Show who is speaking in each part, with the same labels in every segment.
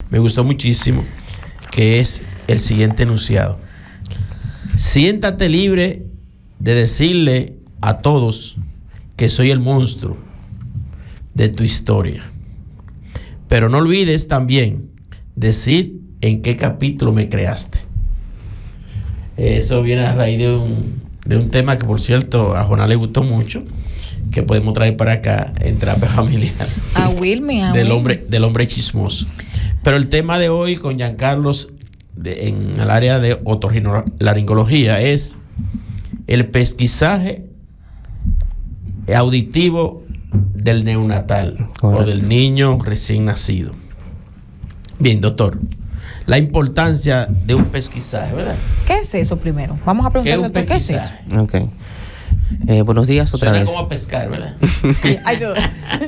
Speaker 1: me gustó muchísimo, que es el siguiente enunciado. Siéntate libre de decirle a todos que soy el monstruo de tu historia. Pero no olvides también decir en qué capítulo me creaste. Eso viene a raíz de un tema que, por cierto, a Jonás le gustó mucho, que podemos traer para acá en terapia familiar.
Speaker 2: A Wilmy,
Speaker 1: del hombre chismoso. Pero el tema de hoy con Giancarlos en el área de otorrinolaringología es el pesquisaje auditivo del neonatal. Correcto. O del niño recién nacido. Bien, doctor, la importancia de un pesquisaje, ¿verdad?
Speaker 2: ¿Qué es eso primero? Vamos a preguntarle qué es eso.
Speaker 3: Ok. Buenos días otra vez.
Speaker 1: Suena como a pescar, ¿verdad?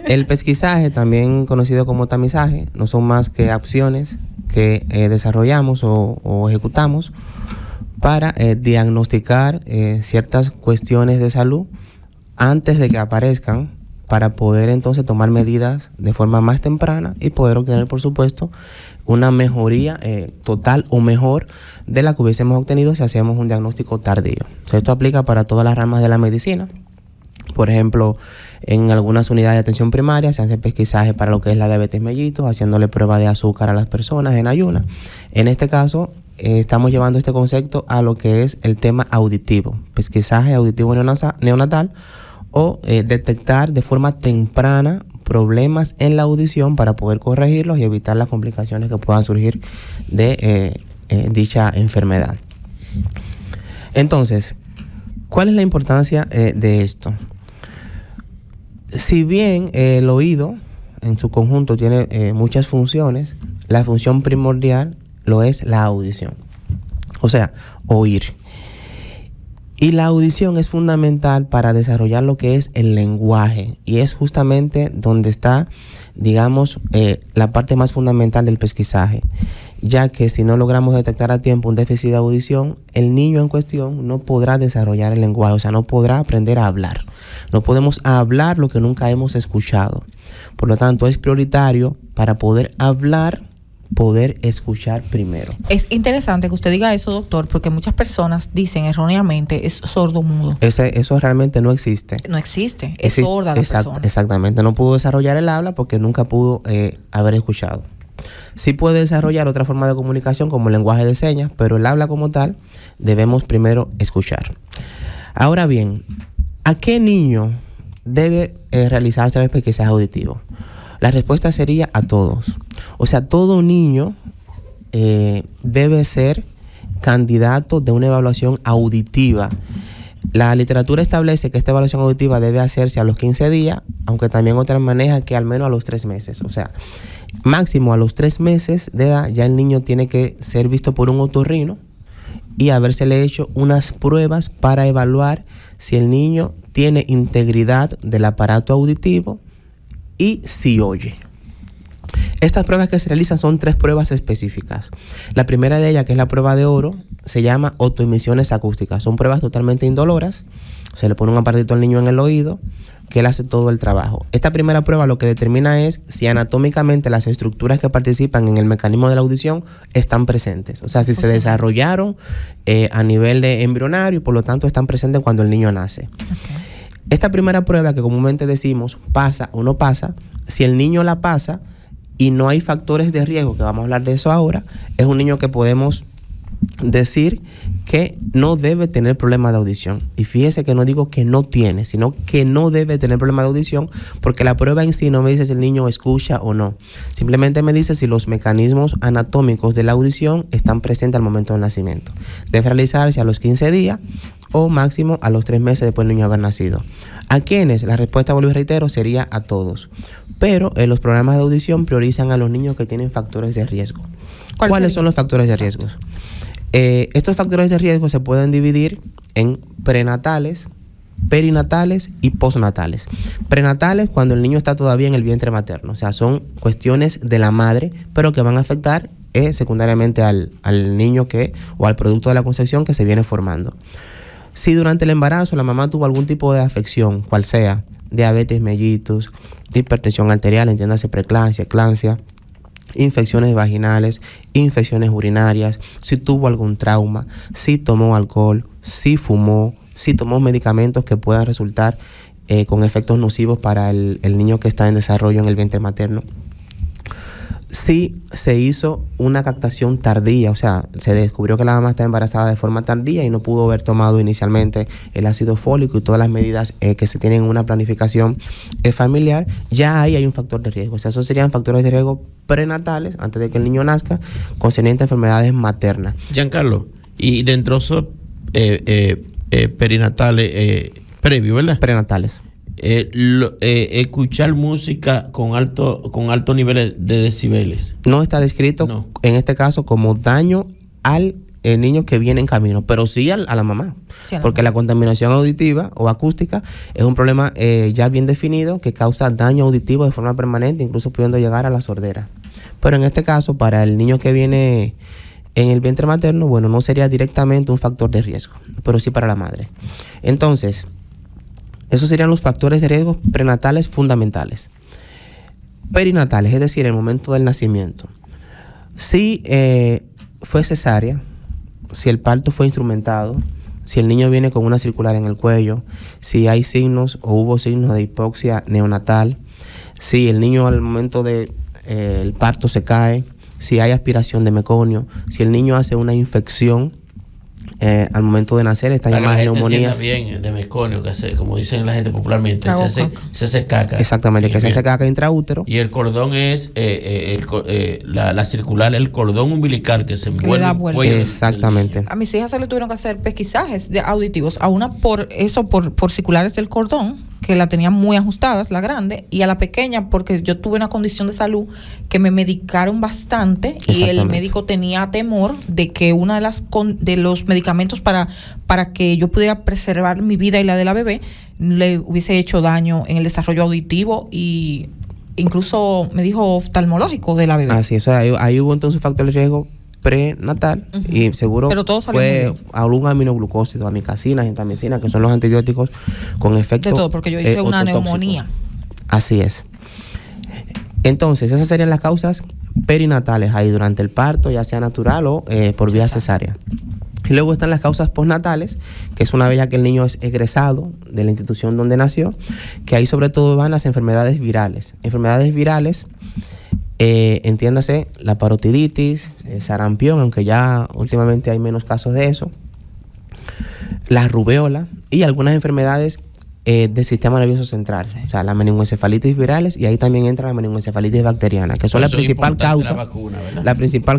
Speaker 3: El pesquisaje, también conocido como tamizaje, no son más que acciones que desarrollamos o ejecutamos para diagnosticar ciertas cuestiones de salud antes de que aparezcan, para poder entonces tomar medidas de forma más temprana y poder obtener, por supuesto, una mejoría total o mejor de la que hubiésemos obtenido si hacemos un diagnóstico tardío. O sea, esto aplica para todas las ramas de la medicina. Por ejemplo, en algunas unidades de atención primaria se hace pesquisaje para lo que es la diabetes mellitus, haciéndole prueba de azúcar a las personas en ayunas. En este caso, estamos llevando este concepto a lo que es el tema auditivo, pesquisaje auditivo neonatal, o detectar de forma temprana problemas en la audición para poder corregirlos y evitar las complicaciones que puedan surgir de dicha enfermedad. Entonces, ¿cuál es la importancia de esto? Si bien el oído en su conjunto tiene muchas funciones, la función primordial lo es la audición, o sea, oír. Y la audición es fundamental para desarrollar lo que es el lenguaje, y es justamente donde está, digamos, la parte más fundamental del pesquisaje, ya que si no logramos detectar a tiempo un déficit de audición, el niño en cuestión no podrá desarrollar el lenguaje, o sea, no podrá aprender a hablar. No podemos hablar lo que nunca hemos escuchado. Por lo tanto, es prioritario para poder hablar, poder escuchar primero.
Speaker 2: Es interesante que usted diga eso, doctor, porque muchas personas dicen erróneamente es sordo-mudo.
Speaker 3: Eso realmente no existe.
Speaker 2: No existe, es sorda la persona.
Speaker 3: Exactamente, no pudo desarrollar el habla porque nunca pudo haber escuchado. Sí puede desarrollar otra forma de comunicación como el lenguaje de señas, pero el habla como tal debemos primero escuchar. Ahora bien, ¿a qué niño debe realizarse el pesquisaje auditivo? La respuesta sería a todos. O sea, todo niño debe ser candidato de una evaluación auditiva. La literatura establece que esta evaluación auditiva debe hacerse a los 15 días, aunque también otras manejan que al menos a los 3 meses. O sea, máximo a los 3 meses de edad ya el niño tiene que ser visto por un otorrino y habérsele hecho unas pruebas para evaluar si el niño tiene integridad del aparato auditivo y si oye. Estas pruebas que se realizan son 3 pruebas específicas. La primera de ellas, que es la prueba de oro, se llama otoemisiones acústicas. Son pruebas totalmente indoloras. Se le pone un aparatito al niño en el oído que él hace todo el trabajo. Esta primera prueba lo que determina es si anatómicamente las estructuras que participan en el mecanismo de la audición están presentes. O sea, si se desarrollaron a nivel de embrionario y por lo tanto están presentes cuando el niño nace. Okay. Esta primera prueba, que comúnmente decimos pasa o no pasa, si el niño la pasa y no hay factores de riesgo, que vamos a hablar de eso ahora, es un niño que podemos decir que no debe tener problema de audición. Y fíjese que no digo que no tiene, sino que no debe tener problema de audición, porque la prueba en sí no me dice si el niño escucha o no. Simplemente me dice si los mecanismos anatómicos de la audición están presentes al momento del nacimiento. Debe realizarse a los 15 días o máximo a los 3 meses después del niño haber nacido. ¿A quiénes? La respuesta, vuelvo y reitero, sería a todos. Pero los programas de audición priorizan a los niños que tienen factores de riesgo. ¿Cuáles son los factores de riesgo? Estos factores de riesgo se pueden dividir en prenatales, perinatales y postnatales. Prenatales, cuando el niño está todavía en el vientre materno, o sea, son cuestiones de la madre, pero que van a afectar secundariamente al niño o al producto de la concepción que se viene formando. Si durante el embarazo la mamá tuvo algún tipo de afección, cual sea, diabetes mellitus, hipertensión arterial, entiéndase preeclampsia, eclampsia, infecciones vaginales, infecciones urinarias, si tuvo algún trauma, si tomó alcohol, si fumó, si tomó medicamentos que puedan resultar con efectos nocivos para el niño que está en desarrollo en el vientre materno. Si se hizo una captación tardía, o sea, se descubrió que la mamá está embarazada de forma tardía y no pudo haber tomado inicialmente el ácido fólico y todas las medidas que se tienen en una planificación familiar, ya ahí hay un factor de riesgo. O sea, esos serían factores de riesgo prenatales, antes de que el niño nazca, concernientes a enfermedades maternas.
Speaker 1: Giancarlo, y dentro de esos perinatales, previo, ¿verdad?
Speaker 3: Prenatales.
Speaker 1: Escuchar música con alto nivel de decibeles.
Speaker 3: No está descrito en este caso como daño al niño que viene en camino, pero sí a la mamá. Sí, porque la contaminación auditiva o acústica es un problema ya bien definido que causa daño auditivo de forma permanente, incluso pudiendo llegar a la sordera. Pero en este caso, para el niño que viene en el vientre materno, bueno, no sería directamente un factor de riesgo, pero sí para la madre. Entonces, esos serían los factores de riesgo prenatales fundamentales. Perinatales, es decir, el momento del nacimiento. Si fue cesárea, si el parto fue instrumentado, si el niño viene con una circular en el cuello, si hay signos o hubo signos de hipoxia neonatal, si el niño al momento del parto se cae, si hay aspiración de meconio, si el niño hace una infección al momento de nacer, esta llamada neumonía.
Speaker 1: Bien de meconio, que como dicen la gente popularmente, se hace caca.
Speaker 3: Exactamente, que se hace caca intraútero.
Speaker 1: Y el cordón es la circular, el cordón umbilical que se envuelve el cuello.
Speaker 3: Exactamente.
Speaker 2: A mis hijas se le tuvieron que hacer pesquisajes auditivos, a una por circulares del cordón, que la tenían muy ajustadas, la grande, y a la pequeña porque yo tuve una condición de salud que me medicaron bastante y el médico tenía temor de que una de los medicamentos para que yo pudiera preservar mi vida y la de la bebé le hubiese hecho daño en el desarrollo auditivo y incluso me dijo oftalmológico de la bebé.
Speaker 3: Así es, ahí hubo entonces un factor de riesgo prenatal y seguro fue algún aminoglucósido, amicacina, gentamicina, que son los antibióticos con efecto
Speaker 2: de todo, porque yo hice una neumonía.
Speaker 3: Así es. Entonces, esas serían las causas perinatales ahí durante el parto, ya sea natural o por vía cesárea. Y luego están las causas postnatales, que es una vez ya que el niño es egresado de la institución donde nació, que ahí sobre todo van las enfermedades virales. Enfermedades virales, entiéndase, la parotiditis, sarampión, aunque ya últimamente hay menos casos de eso, la rubeola y algunas enfermedades del sistema nervioso central, o sea, la meningoencefalitis virales, y ahí también entra la meningoencefalitis bacteriana, que son la principal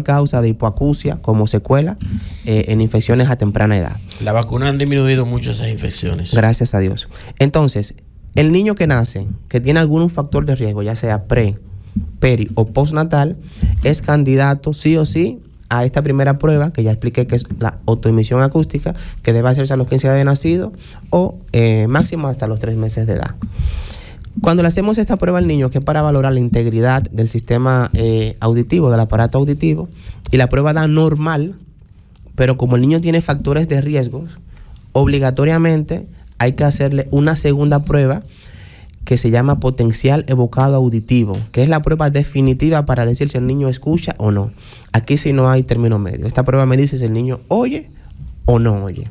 Speaker 3: causa de hipoacusia como secuela en infecciones a temprana edad.
Speaker 1: La vacuna han disminuido mucho esas infecciones.
Speaker 3: Gracias a Dios. Entonces, el niño que nace, que tiene algún factor de riesgo, ya sea peri o postnatal, es candidato sí o sí a esta primera prueba que ya expliqué, que es la autoemisión acústica, que debe hacerse a los 15 días de nacido o máximo hasta los 3 meses de edad. Cuando le hacemos esta prueba al niño, que es para valorar la integridad del sistema auditivo, del aparato auditivo, y la prueba da normal, pero como el niño tiene factores de riesgo, obligatoriamente hay que hacerle una segunda prueba que se llama potencial evocado auditivo, que es la prueba definitiva para decir si el niño escucha o no. Aquí sí no hay término medio. Esta prueba me dice si el niño oye o no oye.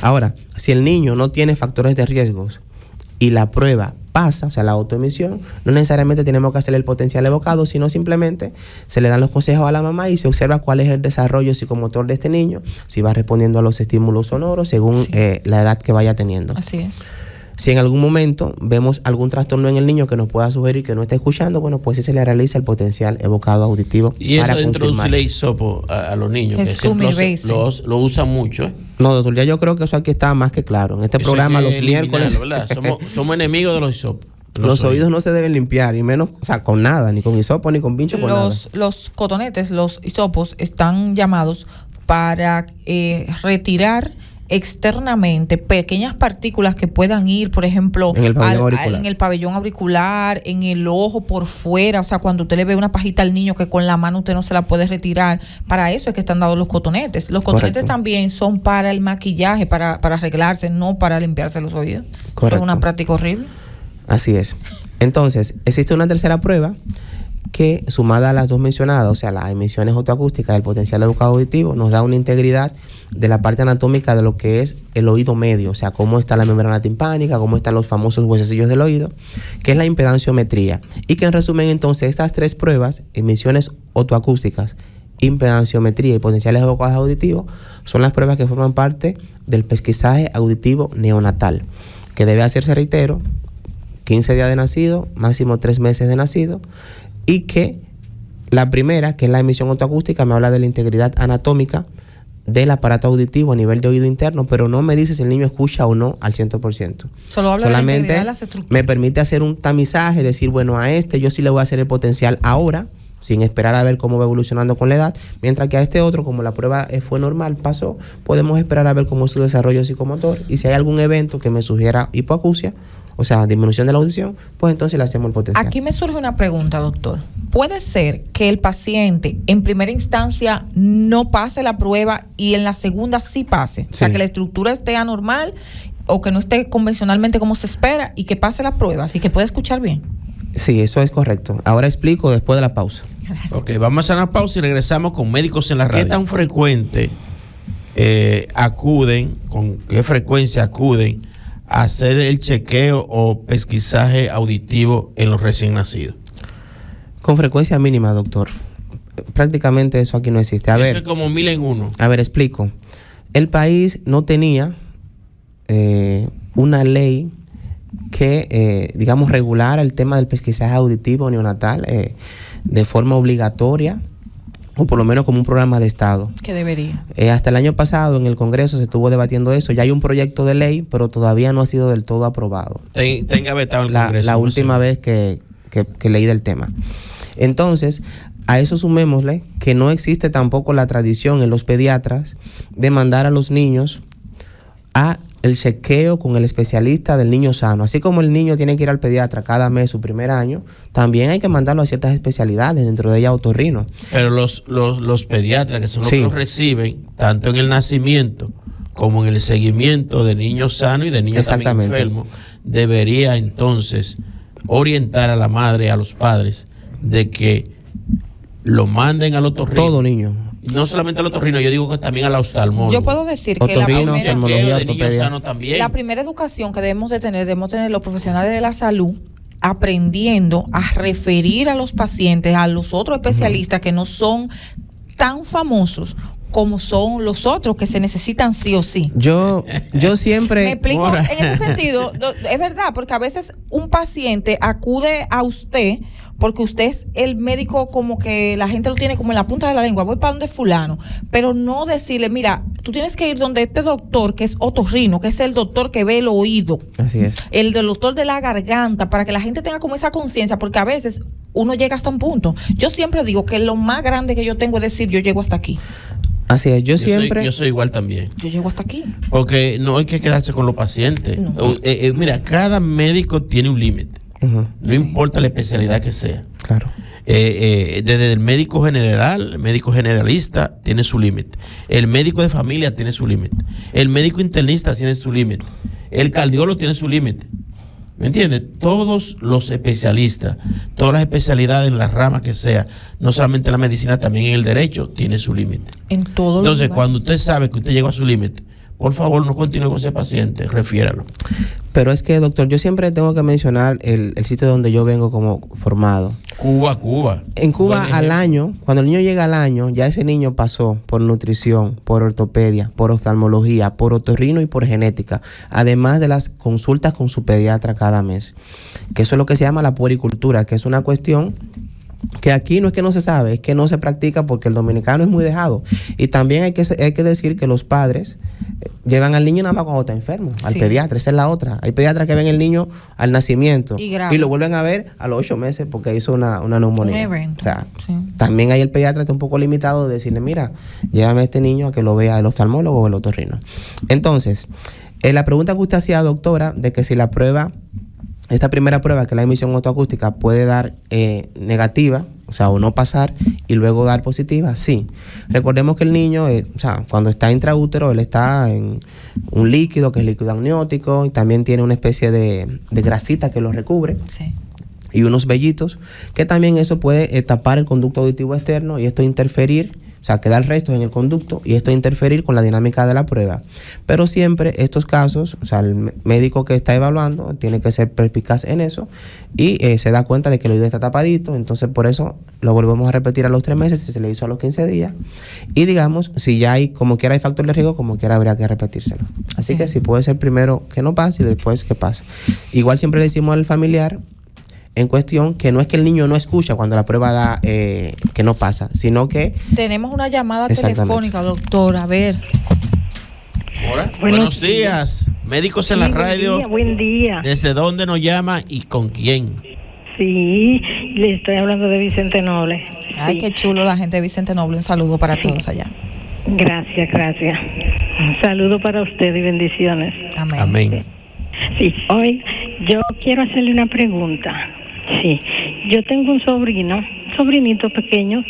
Speaker 3: Ahora, si el niño no tiene factores de riesgos y la prueba pasa, o sea, la autoemisión, no necesariamente tenemos que hacerle el potencial evocado, sino simplemente se le dan los consejos a la mamá y se observa cuál es el desarrollo psicomotor de este niño, si va respondiendo a los estímulos sonoros según la edad que vaya teniendo.
Speaker 2: Así es.
Speaker 3: Si en algún momento vemos algún trastorno en el niño que nos pueda sugerir que no está escuchando, bueno, pues sí se le realiza el potencial evocado auditivo.
Speaker 1: Y eso de introducirle hisopo a los niños, que siempre lo usan mucho.
Speaker 3: No, doctor, ya yo creo que eso aquí está más que claro. En este eso programa los miércoles
Speaker 1: somos enemigos de los hisopos.
Speaker 3: Los oídos no se deben limpiar, y menos, o sea, con nada, ni con hisopo, ni con pincho, con nada.
Speaker 2: Los cotonetes, los hisopos, están llamados para retirar externamente pequeñas partículas que puedan ir, por ejemplo, en el pabellón auricular, en el ojo por fuera, o sea, cuando usted le ve una pajita al niño que con la mano usted no se la puede retirar, para eso es que están dados los cotonetes. Los cotonetes también son para el maquillaje, para arreglarse, no para limpiarse los oídos. Correcto. Es una práctica horrible.
Speaker 3: Así es. Entonces, existe una tercera prueba que sumada a las dos mencionadas, o sea, las emisiones otoacústicas del potencial educativo auditivo, nos da una integridad de la parte anatómica de lo que es el oído medio, o sea, cómo está la membrana timpánica, cómo están los famosos huesecillos del oído, que es la impedanciometría. Y que en resumen, entonces, estas tres pruebas, emisiones otoacústicas, impedanciometría y potenciales educativos auditivos, son las pruebas que forman parte del pesquisaje auditivo neonatal, que debe hacerse, reitero, 15 días de nacido, máximo 3 meses de nacido, y que la primera, que es la emisión otoacústica, me habla de la integridad anatómica del aparato auditivo a nivel de oído interno, pero no me dice si el niño escucha o no al 100%. Solamente me permite hacer un tamizaje, decir, bueno, a este yo sí le voy a hacer el potencial ahora, sin esperar a ver cómo va evolucionando con la edad, mientras que a este otro, como la prueba fue normal, pasó, podemos esperar a ver cómo es su desarrollo psicomotor, y si hay algún evento que me sugiera hipoacusia, o sea, disminución de la audición, pues entonces le hacemos el potencial.
Speaker 2: Aquí me surge una pregunta, doctor. ¿Puede ser que el paciente en primera instancia no pase la prueba y en la segunda sí pase? O sea, que la estructura esté anormal o que no esté convencionalmente como se espera y que pase la prueba, así que puede escuchar bien.
Speaker 3: Sí, eso es correcto. Ahora explico después de la pausa.
Speaker 1: Ok, vamos a una pausa y regresamos con Médicos en la Radio. ¿Qué tan frecuente con qué frecuencia acuden a hacer el chequeo o pesquisaje auditivo en los recién nacidos?
Speaker 3: Con frecuencia mínima, doctor. Prácticamente eso aquí no existe. A ver,
Speaker 1: eso es como 1000 en 1.
Speaker 3: A ver, explico. El país no tenía una ley que, digamos, regulara el tema del pesquisaje auditivo neonatal de forma obligatoria, o por lo menos como un programa de Estado.
Speaker 2: Que debería.
Speaker 3: Hasta el año pasado en el Congreso se estuvo debatiendo eso. Ya hay un proyecto de ley, pero todavía no ha sido del todo aprobado.
Speaker 1: Tenga vetado el Congreso.
Speaker 3: La última vez que leí del tema. Entonces, a eso sumémosle que no existe tampoco la tradición en los pediatras de mandar a los niños a el chequeo con el especialista del niño sano. Así como el niño tiene que ir al pediatra cada mes su primer año, también hay que mandarlo a ciertas especialidades, dentro de ellas otorrino.
Speaker 1: Pero los pediatras, que son los que los reciben, tanto en el nacimiento como en el seguimiento de niños sanos y de niños también enfermos, debería entonces orientar a la madre, a los padres, de que lo manden al otorrino.
Speaker 3: Todo niño.
Speaker 1: No solamente al otorrino, yo digo que también al oftalmólogo.
Speaker 2: Yo puedo decir que
Speaker 3: otorrino,
Speaker 2: la primera educación que debemos tener los profesionales de la salud, aprendiendo a referir a los pacientes, a los otros especialistas que no son tan famosos como son los otros que se necesitan sí o sí.
Speaker 3: Yo siempre...
Speaker 2: Me explico, en ese sentido, es verdad, porque a veces un paciente acude a usted porque usted es el médico, como que la gente lo tiene como en la punta de la lengua, voy para donde fulano, pero no decirle, mira, tú tienes que ir donde este doctor que es otorrino, que es el doctor que ve el oído.
Speaker 3: Así es.
Speaker 2: El del doctor de la garganta, para que la gente tenga como esa conciencia, porque a veces uno llega hasta un punto. Yo siempre digo que lo más grande que yo tengo es decir, yo llego hasta aquí.
Speaker 3: Así es, yo siempre...
Speaker 1: Yo soy igual también.
Speaker 2: Yo llego hasta aquí.
Speaker 1: Porque no hay que quedarse con los pacientes. No. Mira, cada médico tiene un límite. No importa la especialidad que sea.
Speaker 3: Claro.
Speaker 1: Desde el médico general, el médico generalista tiene su límite. El médico de familia tiene su límite. El médico internista tiene su límite. El cardiólogo tiene su límite. ¿Me entiendes? Todos los especialistas, todas las especialidades en la rama que sea, no solamente en la medicina, también en el derecho, tiene su límite.
Speaker 2: En todo.
Speaker 1: Entonces, cuando usted sabe que usted llegó a su límite, por favor, no continúe con ese paciente, refiéralo.
Speaker 3: Pero es que, doctor, yo siempre tengo que mencionar el sitio donde yo vengo como formado.
Speaker 1: Cuba.
Speaker 3: En Cuba, al año, cuando el niño llega al año, ya ese niño pasó por nutrición, por ortopedia, por oftalmología, por otorrino y por genética, además de las consultas con su pediatra cada mes. Que eso es lo que se llama la puericultura, que es una cuestión que aquí no es que no se sabe, es que no se practica porque el dominicano es muy dejado. Y también hay que decir que los padres llevan al niño nada más cuando está enfermo, al pediatra, esa es la otra. Hay pediatras que ven el niño al nacimiento y lo vuelven a ver a los 8 meses porque hizo una neumonía. O sea, también ahí el pediatra está un poco limitado de decirle, mira, llévame a este niño a que lo vea el oftalmólogo o el otorrino. Entonces, la pregunta que usted hacía, doctora, de que si la prueba, esta primera prueba, que es la emisión otoacústica, puede dar negativa, o sea, o no pasar, y luego dar positiva, sí. Recordemos que el niño, o sea, cuando está intraútero, él está en un líquido, que es líquido amniótico, y también tiene una especie de grasita que lo recubre.
Speaker 2: Sí.
Speaker 3: y unos vellitos, que también eso puede tapar el conducto auditivo externo y esto interferir, o sea, quedar restos en el conducto y esto interferir con la dinámica de la prueba. Pero siempre estos casos, o sea, el médico que está evaluando tiene que ser perspicaz en eso y se da cuenta de que el oído está tapadito, entonces por eso lo volvemos a repetir a los 3 meses, si se le hizo a los 15 días. Y digamos, si ya hay, como quiera hay factor de riesgo, como quiera habría que repetírselo. Así que si puede ser primero que no pase y después que pase. Igual siempre le decimos al familiar en cuestión que no es que el niño no escucha cuando la prueba da que no pasa, sino que...
Speaker 2: Tenemos una llamada telefónica, doctor, a ver.
Speaker 1: Hola. Buenos días, Médicos en la Radio.
Speaker 4: Buen día.
Speaker 1: ¿Desde dónde nos llama y con quién?
Speaker 4: Sí, le estoy hablando de Vicente Noble.
Speaker 2: Ay, qué chulo la gente de Vicente Noble. Un saludo para todos allá.
Speaker 4: Gracias. Un saludo para usted y bendiciones.
Speaker 1: Amén.
Speaker 4: Sí, hoy yo quiero hacerle una pregunta. Sí, yo tengo un sobrinito pequeño,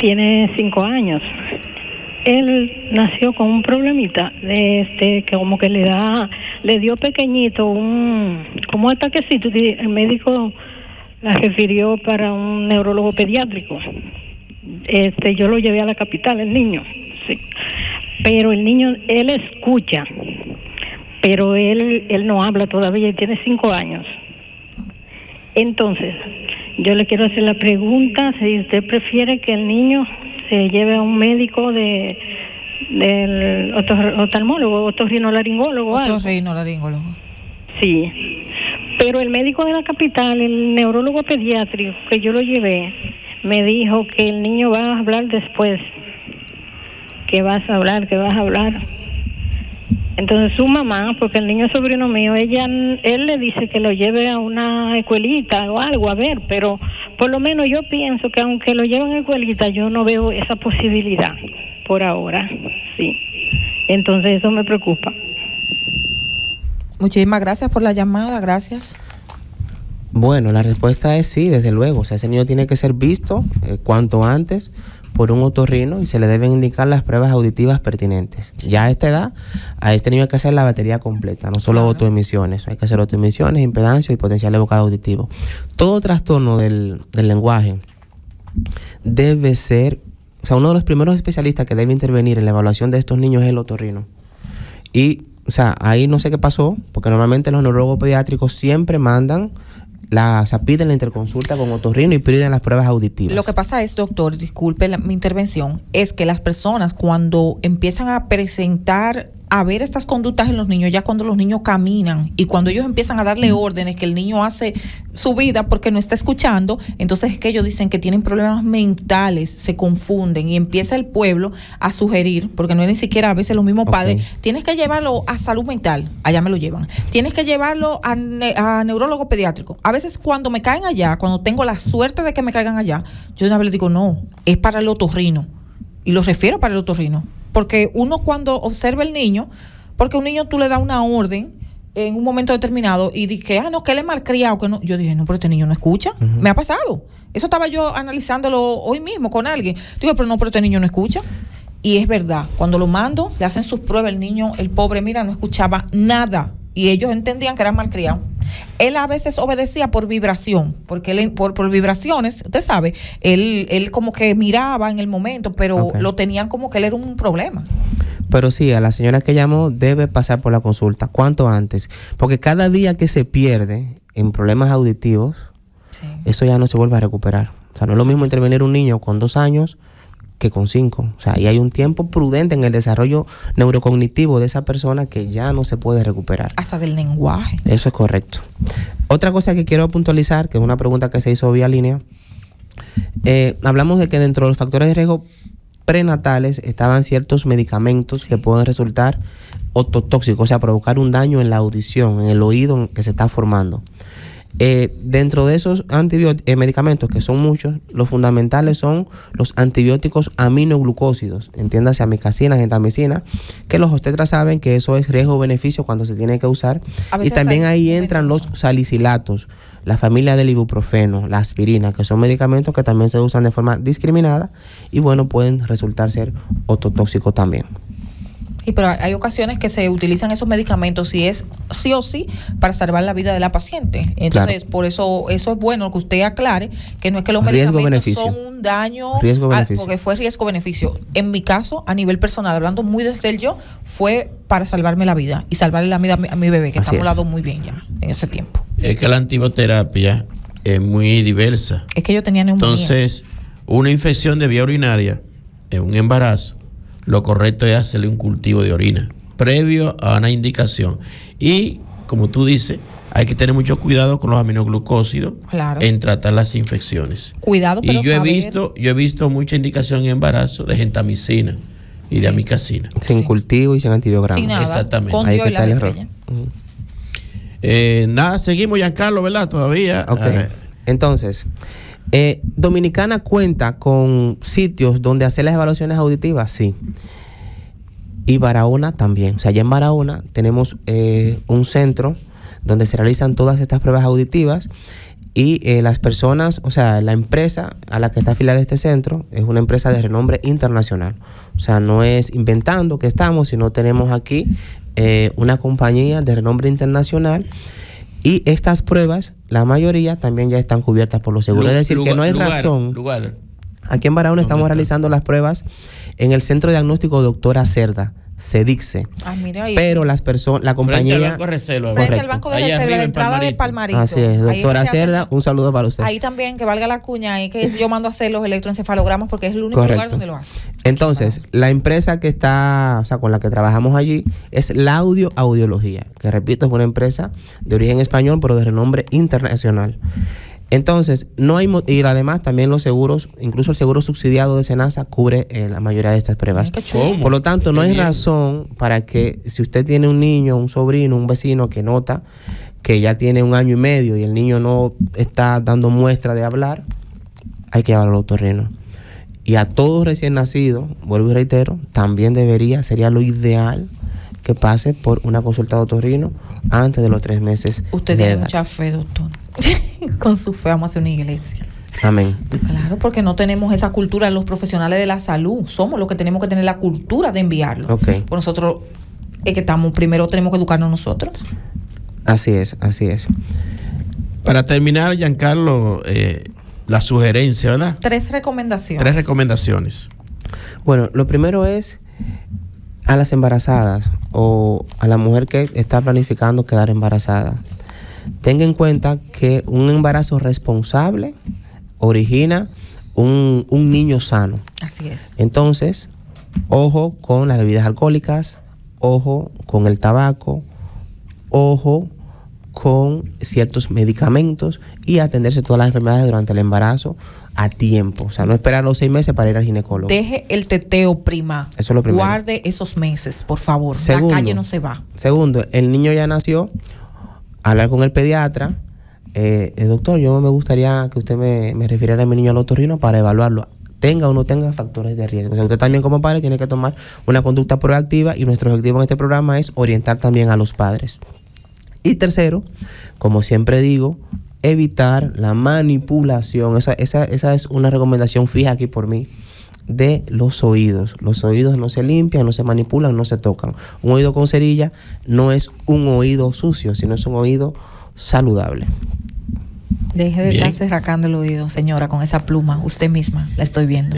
Speaker 4: tiene 5 años. Él nació con un problemita que como que le dio pequeñito como ataquecito. El médico la refirió para un neurólogo pediátrico. Yo lo llevé a la capital, el niño, sí. Pero el niño, él escucha, pero él no habla todavía y tiene 5 años. Entonces, yo le quiero hacer la pregunta, si usted prefiere que el niño se lleve a un médico del oftalmólogo, otorrinolaringólogo.
Speaker 2: Otorrinolaringólogo.
Speaker 4: Sí, pero el médico de la capital, el neurólogo pediátrico que yo lo llevé, me dijo que el niño va a hablar después, que vas a hablar. Entonces su mamá, porque el niño es sobrino mío, él le dice que lo lleve a una escuelita o algo, a ver, pero por lo menos yo pienso que aunque lo lleven a escuelita, yo no veo esa posibilidad por ahora, sí. Entonces eso me preocupa.
Speaker 2: Muchísimas gracias por la llamada, gracias.
Speaker 3: Bueno, la respuesta es sí, desde luego. O sea, ese niño tiene que ser visto cuanto antes por un otorrino y se le deben indicar las pruebas auditivas pertinentes. Ya a esta edad, a este niño hay que hacer la batería completa, no solo autoemisiones. Hay que hacer autoemisiones, impedancia y potencial evocado auditivo. Todo trastorno del lenguaje debe ser, o sea, uno de los primeros especialistas que debe intervenir en la evaluación de estos niños es el otorrino. Y, o sea, ahí no sé qué pasó, porque normalmente los neurólogos pediátricos siempre mandan piden la interconsulta con otorrino y piden las pruebas auditivas.
Speaker 2: Lo que pasa es, doctor, disculpe mi intervención, es que las personas cuando empiezan a presentar, a ver estas conductas en los niños, ya cuando los niños caminan y cuando ellos empiezan a darle órdenes que el niño hace su vida porque no está escuchando, entonces es que ellos dicen que tienen problemas mentales, se confunden y empieza el pueblo a sugerir, porque no es ni siquiera a veces los mismos padres, tienes que llevarlo a salud mental, allá me lo llevan, tienes que llevarlo a neurólogo pediátrico. A veces cuando me caen allá, cuando tengo la suerte de que me caigan allá, yo de una vez les digo, no, es para el otorrino y lo refiero para el otorrino. Porque uno cuando observa el niño, porque un niño tú le das una orden en un momento determinado y dije, no, que él es malcriado, que no. Yo dije, no, pero este niño no escucha. Me ha pasado. Eso estaba yo analizándolo hoy mismo con alguien. Digo, pero no, pero este niño no escucha. Y es verdad, cuando lo mando, le hacen sus pruebas, el niño, el pobre, mira, no escuchaba nada. Y ellos entendían que era malcriado. Él a veces obedecía por vibración, porque él por vibraciones, usted sabe, él como que miraba en el momento, pero lo tenían como que él era un problema.
Speaker 3: Pero sí, a la señora que llamó debe pasar por la consulta, cuanto antes, porque cada día que se pierde en problemas auditivos, eso ya no se vuelve a recuperar. O sea, no es lo mismo intervenir un niño con 2 años que con 5. O sea, y hay un tiempo prudente en el desarrollo neurocognitivo de esa persona que ya no se puede recuperar.
Speaker 2: Hasta del lenguaje.
Speaker 3: Eso es correcto. Otra cosa que quiero puntualizar, que es una pregunta que se hizo vía línea, hablamos de que dentro de los factores de riesgo prenatales estaban ciertos medicamentos que pueden resultar ototóxicos, o sea, provocar un daño en la audición, en el oído que se está formando. Dentro de esos medicamentos, que son muchos, los fundamentales son los antibióticos aminoglucósidos, entiéndase amicacina, gentamicina, que los obstetras saben que eso es riesgo-beneficio cuando se tiene que usar. Y también ahí entran los salicilatos, la familia del ibuprofeno, la aspirina, que son medicamentos que también se usan de forma discriminada y bueno, pueden resultar ser ototóxicos también.
Speaker 2: Sí, pero hay ocasiones que se utilizan esos medicamentos y es sí o sí para salvar la vida de la paciente. Entonces,
Speaker 3: Claro.
Speaker 2: por eso es bueno que usted aclare que no es que los
Speaker 3: Riesgo-beneficio.
Speaker 2: medicamentos son un daño,
Speaker 3: Riesgo-beneficio.
Speaker 2: porque fue riesgo-beneficio. En mi caso, a nivel personal, hablando muy desde el yo, fue para salvarme la vida y salvarle la vida a mi bebé, que
Speaker 3: Así
Speaker 2: estamos
Speaker 3: es.
Speaker 2: hablando muy bien ya en ese tiempo.
Speaker 1: Es que la antibioterapia es muy diversa.
Speaker 2: Es que yo tenía neumonía.
Speaker 1: Entonces, una infección de vía urinaria en un embarazo, lo correcto es hacerle un cultivo de orina previo a una indicación. Y, como tú dices, hay que tener mucho cuidado con los aminoglucósidos
Speaker 2: Claro.
Speaker 1: en tratar las infecciones.
Speaker 2: Cuidado, pero
Speaker 1: Y yo
Speaker 2: saber-
Speaker 1: he visto mucha indicación en embarazo de gentamicina y
Speaker 2: Sí.
Speaker 1: de amicacina.
Speaker 3: Sin
Speaker 2: Sí.
Speaker 3: cultivo y sin antibiograma.
Speaker 2: Sin nada,
Speaker 1: Exactamente.
Speaker 2: con
Speaker 3: Ahí
Speaker 2: Dios
Speaker 3: que
Speaker 2: y la
Speaker 3: está el error.
Speaker 2: estrella.
Speaker 1: Nada, seguimos, Giancarlo, ¿verdad? Todavía.
Speaker 3: Ok.
Speaker 1: A ver.
Speaker 3: Entonces, Dominicana cuenta con sitios donde hacer las evaluaciones auditivas, sí. Y Barahona también. O sea, allá en Barahona tenemos un centro donde se realizan todas estas pruebas auditivas y las personas, o sea, la empresa a la que está afiliada este centro es una empresa de renombre internacional. O sea, no es inventando que estamos, sino tenemos aquí una compañía de renombre internacional. Y estas pruebas, la mayoría también ya están cubiertas por los seguros. Es decir, que no hay razón. Aquí en Barahona estamos realizando las pruebas en el Centro de Diagnóstico Doctora Cerda, CEDICSE.
Speaker 2: Ah, mira ahí.
Speaker 3: Pero las personas, la compañía...
Speaker 1: Frente al Banco de Reserva.
Speaker 2: Frente
Speaker 3: correcto.
Speaker 2: al Banco de
Speaker 1: Allá
Speaker 2: Reserva,
Speaker 1: arriba
Speaker 2: la
Speaker 1: en
Speaker 2: entrada de
Speaker 1: Palmarito.
Speaker 2: Palmarito.
Speaker 3: Así es,
Speaker 2: Ahí
Speaker 3: doctora
Speaker 2: que se hace-
Speaker 3: Cerda, un saludo para usted.
Speaker 2: Ahí también, que valga la cuña, ahí que yo mando a hacer los electroencefalogramas porque es el único lugar
Speaker 3: Correcto.
Speaker 2: donde lo hacen.
Speaker 3: Entonces, la empresa que está, o sea, con la que trabajamos allí es Laudio Audiología, que repito, es una empresa de origen español, pero de renombre internacional. Entonces, no hay y además también los seguros, incluso el seguro subsidiado de Senasa cubre la mayoría de estas pruebas.
Speaker 2: Ay, qué chulo.
Speaker 1: ¿Cómo?
Speaker 3: Por lo tanto, no
Speaker 1: Qué
Speaker 3: hay
Speaker 1: bien.
Speaker 3: razón para que si usted tiene un niño, un sobrino, un vecino que nota que ya tiene 1 año y medio y el niño no está dando muestra de hablar, hay que llevarlo al otorrino. Y a todos recién nacidos, vuelvo y reitero, también sería lo ideal que pase por una consulta de otorrino antes de los 3 meses
Speaker 2: Usted
Speaker 3: de
Speaker 2: tiene
Speaker 3: edad.
Speaker 2: mucha fe, doctor. Con su fe vamos a hacer una iglesia.
Speaker 3: Amén.
Speaker 2: Claro, porque no tenemos esa cultura los profesionales de la salud. Somos los que tenemos que tener la cultura de enviarlo.
Speaker 3: Ok.
Speaker 2: Por nosotros es que estamos, primero tenemos que educarnos nosotros.
Speaker 3: Así es, así es.
Speaker 1: Para terminar, Giancarlo, la sugerencia, ¿verdad?
Speaker 2: 3 recomendaciones.
Speaker 1: 3 recomendaciones.
Speaker 3: Bueno, lo primero es a las embarazadas o a la mujer que está planificando quedar embarazada. Tenga en cuenta que un embarazo responsable origina un niño sano.
Speaker 2: Así es.
Speaker 3: Entonces, ojo con las bebidas alcohólicas, ojo con el tabaco, ojo con ciertos medicamentos y atenderse todas las enfermedades durante el embarazo a tiempo. O sea, no esperar los 6 meses para ir al ginecólogo.
Speaker 2: Deje el teteo, prima.
Speaker 3: Eso es lo primero.
Speaker 2: Guarde esos meses, por favor.
Speaker 3: Segundo.
Speaker 2: La calle no se va.
Speaker 3: Segundo, el niño ya nació, hablar con el pediatra. Doctor, yo me gustaría que usted me refiriera a mi niño al otorrino para evaluarlo. Tenga o no tenga factores de riesgo. O sea, usted también como padre tiene que tomar una conducta proactiva y nuestro objetivo en este programa es orientar también a los padres. Y tercero, como siempre digo, evitar la manipulación. Esa es una recomendación fija aquí por mí de los oídos. Los oídos no se limpian, no se manipulan, no se tocan. Un oído con cerilla no es un oído sucio, sino es un oído saludable.
Speaker 2: Deje de
Speaker 1: Bien.
Speaker 2: estarse rascando el oído, señora, con esa pluma. Usted misma, la estoy viendo.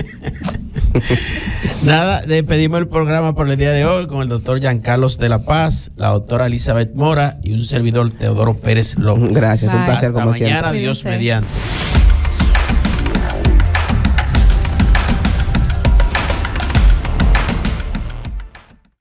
Speaker 1: Nada, despedimos el programa por el día de hoy con el doctor Giancarlo de la Paz, la doctora Elizabeth Mora y un servidor Teodoro Pérez López.
Speaker 3: Gracias, un
Speaker 2: Bye.
Speaker 3: placer
Speaker 1: Hasta
Speaker 3: como
Speaker 1: mañana,
Speaker 3: siempre.
Speaker 1: Dios
Speaker 2: Cuídense.
Speaker 1: mediante.